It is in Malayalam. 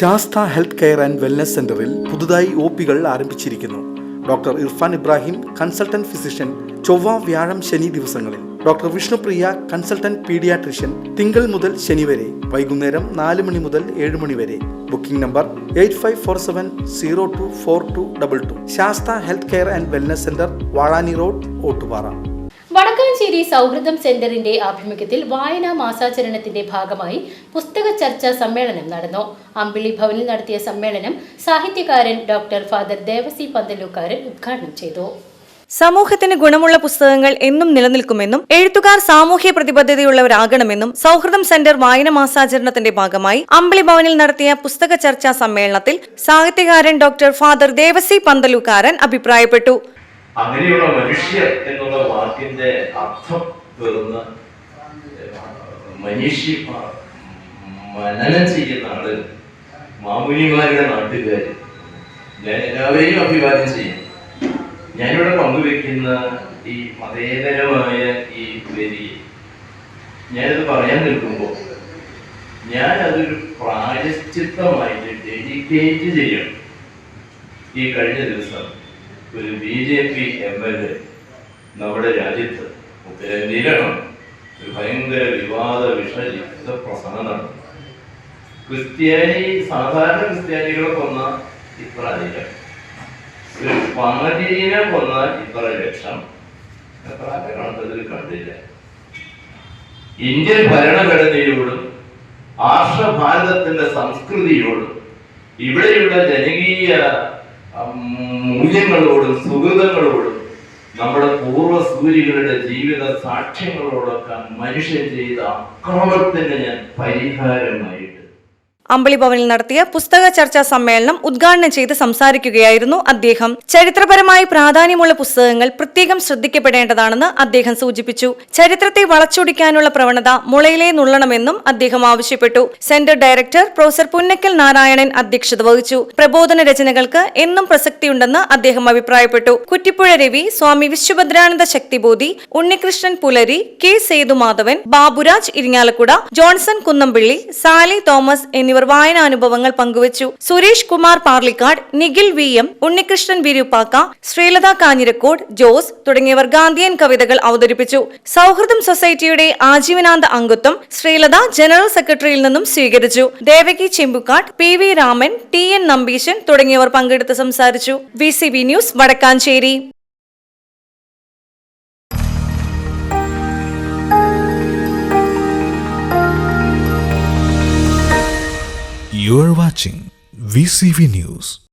Sastha health care and wellness സെന്ററിൽ പുതുതായി ഒപികൾ ആരംഭിച്ചിരിക്കുന്നു. Doctor Irfan Ibrahim, consultant physician, ചൊവ്വ, വ്യാഴം, ശനി ദിവസങ്ങളിൽ. ഡോക്ടർ വിഷ്ണുപ്രിയ, കൺസൾട്ടന്റ് പീഡിയാട്രിഷ്യൻ, തിങ്കൾ മുതൽ ശനി വരെ, വൈകുന്നേരം 4 മണി മുതൽ 7 മണി വരെ. Booking number 8547024222. Sastha health care and wellness centre, Vazhani road, Ottupara. Vadakkanchery സൗഹൃദം സെന്ററിന്റെ ആഭിമുഖ്യത്തിൽ വായനാ മാസാചരണത്തിന്റെ ഭാഗമായി പുസ്തക ചർച്ചാ സമ്മേളനം നടന്നു. അമ്പിളി ഭവനിൽ നടത്തിയ സമ്മേളനം സാഹിത്യകാരൻ ഡോക്ടർ ഫാദർ ദേവസി പന്തലൂക്കാരൻ ഉദ്ഘാടനം ചെയ്തു. സമൂഹത്തിന് ഗുണമുള്ള പുസ്തകങ്ങൾ എന്നും നിലനിൽക്കുമെന്നും എഴുത്തുകാർ സാമൂഹ്യ പ്രതിബദ്ധതയുള്ളവരാകണമെന്നും സൗഹൃദം സെന്റർ വായന മാസാചരണത്തിന്റെ ഭാഗമായി അമ്പിളി ഭവനിൽ നടത്തിയ പുസ്തക ചർച്ചാ സമ്മേളനത്തിൽ സാഹിത്യകാരൻ ഡോക്ടർ ഫാദർ ദേവസി പന്തലൂക്കാരൻ അഭിപ്രായപ്പെട്ടു. അങ്ങനെയുള്ള മനുഷ്യർ എന്നുള്ള വാക്കിന്റെ അർത്ഥം പേറുന്ന മനനം ചെയ്യുന്ന ആള് മാമുനിമാരുടെ നാട്ടുകാർ, ഞാൻ എല്ലാവരെയും അഭിവാദ്യം ചെയ്യും. ഞാനിവിടെ പങ്കുവെക്കുന്ന ഈ മതേതരമായ ഈ വരി ഞാനിത് പറയാൻ നിൽക്കുമ്പോൾ ഞാൻ അതൊരു പ്രായശ്ചിത്തമായിട്ട് ഡെഡിക്കേറ്റ് ചെയ്യണം. ഈ കഴിഞ്ഞ ദിവസം ഒരു BJP MLA നമ്മുടെ രാജ്യത്ത്, ഉത്തരേന്ത്യയിലാണ്, ഒരു ഭയങ്കര വിവാദ വിഷലിപ്ത പ്രസംഗം നടന്നു. സാധാരണ ക്രിസ്ത്യാനികളെ കൊന്നാൽ ഇത്ര അധികം, ഒരു പാതിരിനെ കൊന്നാൽ ഇത്ര ലക്ഷം, എത്ര കണക്കതിൽ കണ്ടില്ല. ഇന്ത്യൻ ഭരണഘടനയോടും ആർഷഭാരതത്തിന്റെ സംസ്കൃതിയോടും ഇവിടെയുള്ള ജനകീയ മൂല്യങ്ങളോടും സുഹൃതങ്ങളോടും നമ്മുടെ പൂർവ്വസൂരികളുടെ ജീവിത സാക്ഷ്യങ്ങളോടൊക്കെ മനുഷ്യൻ ചെയ്ത അക്രമത്തിന് ഞാൻ പരിഹാരമായിട്ട് അമ്പിളി ഭവനിൽ നടത്തിയ പുസ്തക ചർച്ചാ സമ്മേളനം ഉദ്ഘാടനം ചെയ്ത് സംസാരിക്കുകയായിരുന്നു അദ്ദേഹം. ചരിത്രപരമായി പ്രാധാന്യമുള്ള പുസ്തകങ്ങൾ പ്രത്യേകം ശ്രദ്ധിക്കപ്പെടേണ്ടതാണെന്ന് അദ്ദേഹം സൂചിപ്പിച്ചു. ചരിത്രത്തെ വളച്ചൊടിക്കാനുള്ള പ്രവണത മുളയിലേ നുള്ളണമെന്നും അദ്ദേഹം ആവശ്യപ്പെട്ടു. Centre director professor Punnakkal Narayanan അധ്യക്ഷത വഹിച്ചു. പ്രബോധന രചനകൾക്ക് എന്നും പ്രസക്തിയുണ്ടെന്ന് അദ്ദേഹം അഭിപ്രായപ്പെട്ടു. കുറ്റിപ്പുഴ രവി, സ്വാമി Vishwabhadrananda Shaktibodhi, Unnikrishnan Pulari, K. Sethumadhavan, Baburaj Irinjalakuda, Johnson Kunnampilly, Sally Thomas എന്നിവർ വായനാനുഭവങ്ങൾ പങ്കുവച്ചു. സുരേഷ് കുമാർ പാർലിക്കാട്, നിഖിൽ VM, ഉണ്ണികൃഷ്ണൻ വിരൂപ്പാക്ക, ശ്രീലത കാഞ്ഞിരക്കോട്, ജോസ് തുടങ്ങിയവർ ഗാന്ധിയൻ കവിതകൾ അവതരിപ്പിച്ചു. സൗഹൃദം സൊസൈറ്റിയുടെ ആജീവനാന്ത അംഗത്വം ശ്രീലത ജനറൽ സെക്രട്ടറിയിൽ നിന്നും സ്വീകരിച്ചു. ദേവകി ചെമ്പുക്കാട്, PV രാമൻ, TN നമ്പീശൻ തുടങ്ങിയവർ പങ്കെടുത്ത് സംസാരിച്ചു. VCV news, Vadakkanchery. You are watching VCV News.